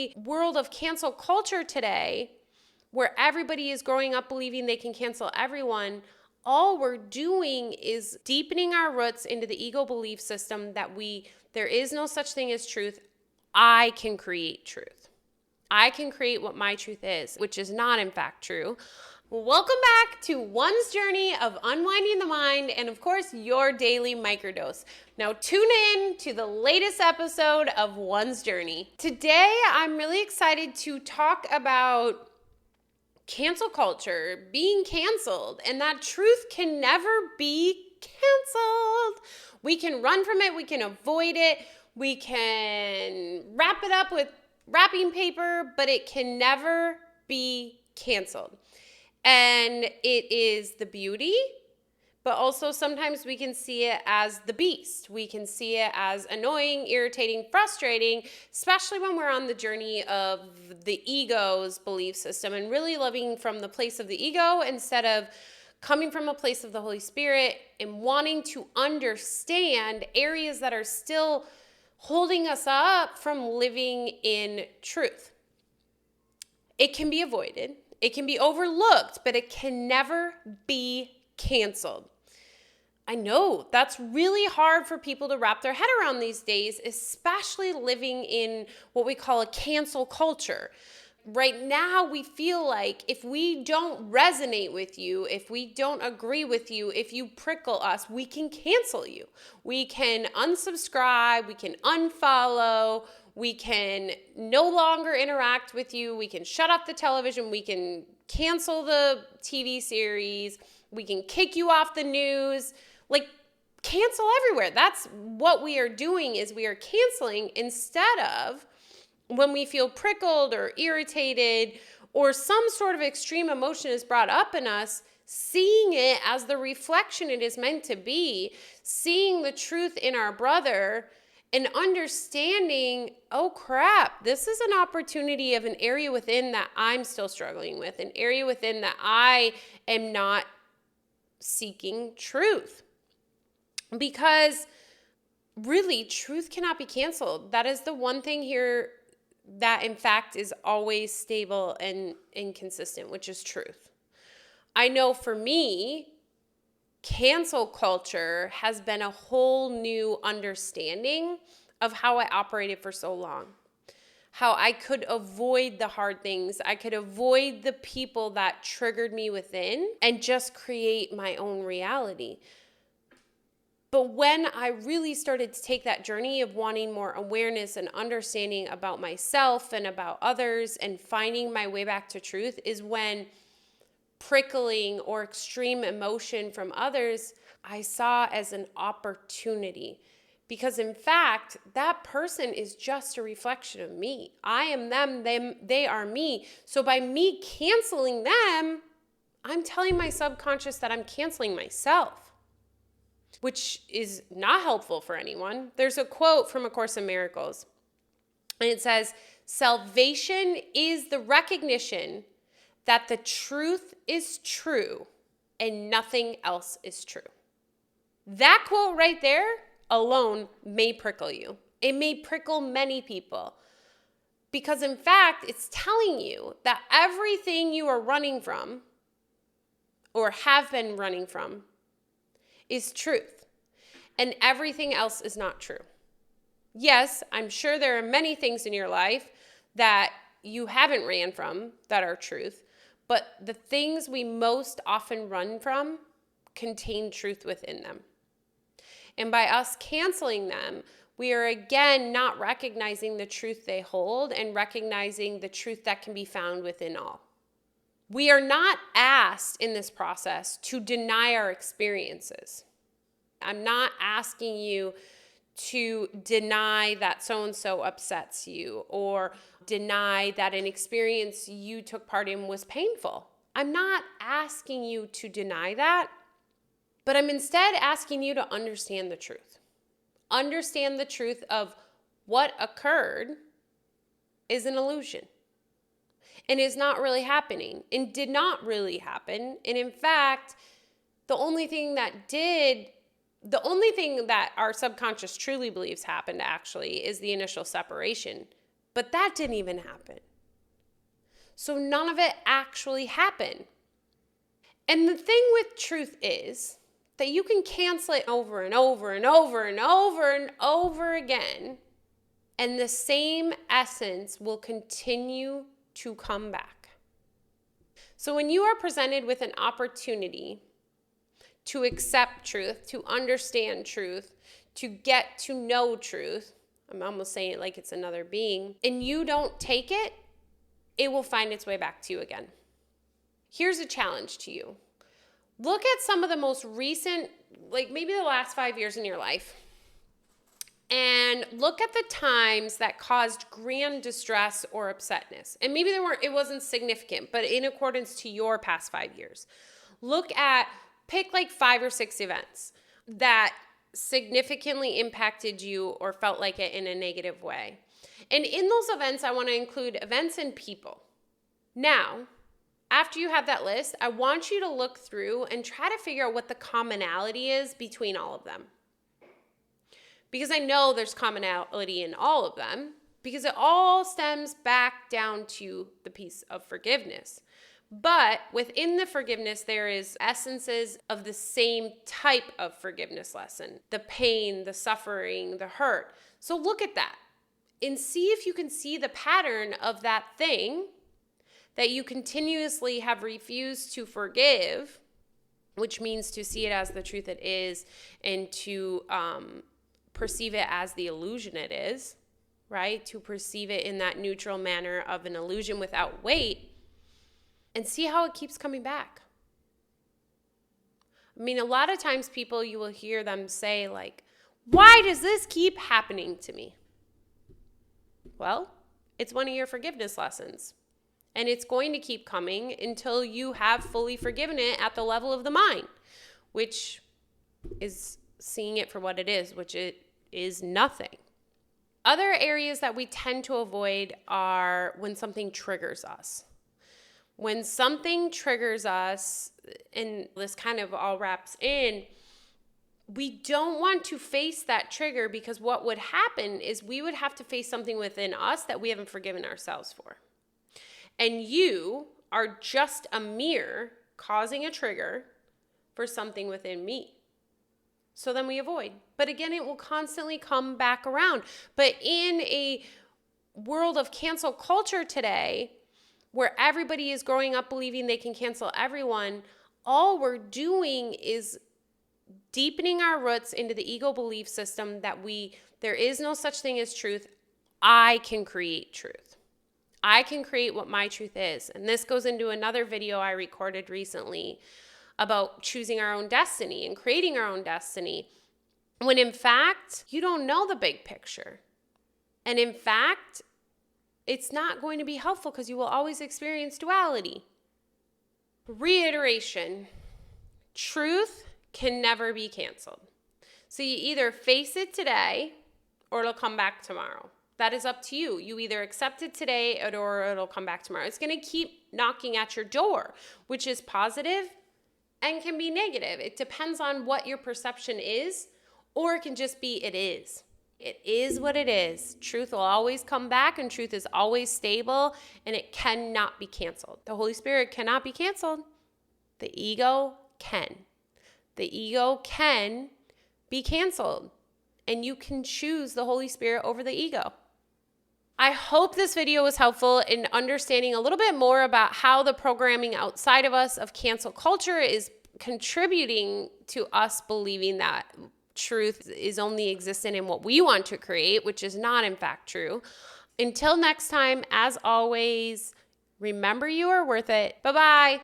a world of cancel culture today where everybody is growing up believing they can cancel everyone, all we're doing is deepening our roots into the ego belief system that there is no such thing as truth. I can create truth. I can create what my truth is, which is not in fact true. Welcome back to One's journey of unwinding the mind and, of course, your daily microdose. Now tune in to the latest episode of One's journey. Today, I'm really excited to talk about cancel culture, being canceled, and that truth can never be canceled. We can run from it. We can avoid it. We can wrap it up with wrapping paper, but it can never be canceled. And it is the beauty, but also sometimes we can see it as the beast. We can see it as annoying, irritating, frustrating, especially when we're on the journey of the ego's belief system and really living from the place of the ego instead of coming from a place of the Holy Spirit and wanting to understand areas that are still holding us up from living in truth. It can be avoided. It can be overlooked, but it can never be canceled. I know that's really hard for people to wrap their head around these days, especially living in what we call a cancel culture. Right now, we feel like if we don't resonate with you, if we don't agree with you, if you prickle us, we can cancel you. We can unsubscribe, we can unfollow, we can no longer interact with you, we can shut off the television, we can cancel the TV series, we can kick you off the news, like cancel everywhere. That's what we are doing, is we are canceling instead of when we feel prickled or irritated or some sort of extreme emotion is brought up in us, seeing it as the reflection it is meant to be, seeing the truth in our brother and understanding, oh crap, this is an opportunity of an area within that I'm still struggling with, an area within that I am not seeking truth. Because really, truth cannot be canceled. That is the one thing here that in fact is always stable and inconsistent, which is truth. I know for me, cancel culture has been a whole new understanding of how I operated for so long. How I could avoid the hard things. I could avoid the people that triggered me within and just create my own reality. But when I really started to take that journey of wanting more awareness and understanding about myself and about others and finding my way back to truth is when prickling or extreme emotion from others I saw as an opportunity. Because in fact, that person is just a reflection of me. I am them, they are me. So by me canceling them, I'm telling my subconscious that I'm canceling myself, which is not helpful for anyone. There's a quote from A Course in Miracles, and it says, "Salvation is the recognition that the truth is true and nothing else is true." That quote right there alone may prickle you. It may prickle many people. Because in fact, it's telling you that everything you are running from or have been running from is truth. And everything else is not true. Yes, I'm sure there are many things in your life that you haven't ran from that are truth. But the things we most often run from contain truth within them. And by us canceling them, we are again not recognizing the truth they hold and recognizing the truth that can be found within all. We are not asked in this process to deny our experiences. I'm not asking you to deny that so-and-so upsets you or deny that an experience you took part in was painful. I'm not asking you to deny that, but I'm instead asking you to understand the truth. Understand the truth of what occurred is an illusion and is not really happening and did not really happen. And in fact, the only thing that our subconscious truly believes happened actually is the initial separation. But that didn't even happen. So none of it actually happened. And the thing with truth is that you can cancel it over and over and over and over and over again, and the same essence will continue to come back. So when you are presented with an opportunity to accept truth, to understand truth, to get to know truth, I'm almost saying it like it's another being, and you don't take it, it will find its way back to you again. Here's a challenge to you. Look at some of the most recent, like maybe the last 5 years in your life, and look at the times that caused grand distress or upsetness. And maybe it wasn't significant, but in accordance to your past 5 years. Pick like 5 or 6 events that significantly impacted you or felt like it in a negative way. And in those events, I want to include events and people. Now, after you have that list, I want you to look through and try to figure out what the commonality is between all of them. Because I know there's commonality in all of them, because it all stems back down to the piece of forgiveness. But within the forgiveness, there is essences of the same type of forgiveness lesson. The pain, the suffering, the hurt. So look at that and see if you can see the pattern of that thing that you continuously have refused to forgive, which means to see it as the truth it is and to perceive it as the illusion it is, right? To perceive it in that neutral manner of an illusion without weight, and see how it keeps coming back. I mean, a lot of times people, you will hear them say like, why does this keep happening to me? Well, it's one of your forgiveness lessons. And it's going to keep coming until you have fully forgiven it at the level of the mind, which is seeing it for what it is, which it is nothing. Other areas that we tend to avoid are when something triggers us. When something triggers us, and this kind of all wraps in, we don't want to face that trigger, because what would happen is we would have to face something within us that we haven't forgiven ourselves for. And you are just a mirror causing a trigger for something within me. So then we avoid. But again, it will constantly come back around. But in a world of cancel culture today, where everybody is growing up believing they can cancel everyone, all we're doing is deepening our roots into the ego belief system that there is no such thing as truth. I can create truth. I can create what my truth is. And this goes into another video I recorded recently about choosing our own destiny and creating our own destiny, when in fact, you don't know the big picture. And in fact, it's not going to be helpful, because you will always experience duality. Reiteration: truth can never be canceled. So you either face it today or it'll come back tomorrow. That is up to you. You either accept it today or it'll come back tomorrow. It's going to keep knocking at your door, which is positive and can be negative. It depends on what your perception is, or it can just be it is. It is what it is. Truth will always come back, and truth is always stable, and it cannot be canceled. The Holy Spirit cannot be canceled. The ego can. The ego can be canceled, and you can choose the Holy Spirit over the ego. I hope this video was helpful in understanding a little bit more about how the programming outside of us of cancel culture is contributing to us believing that truth is only existent in what we want to create, which is not in fact true. Until next time, as always, remember you are worth it. Bye-bye.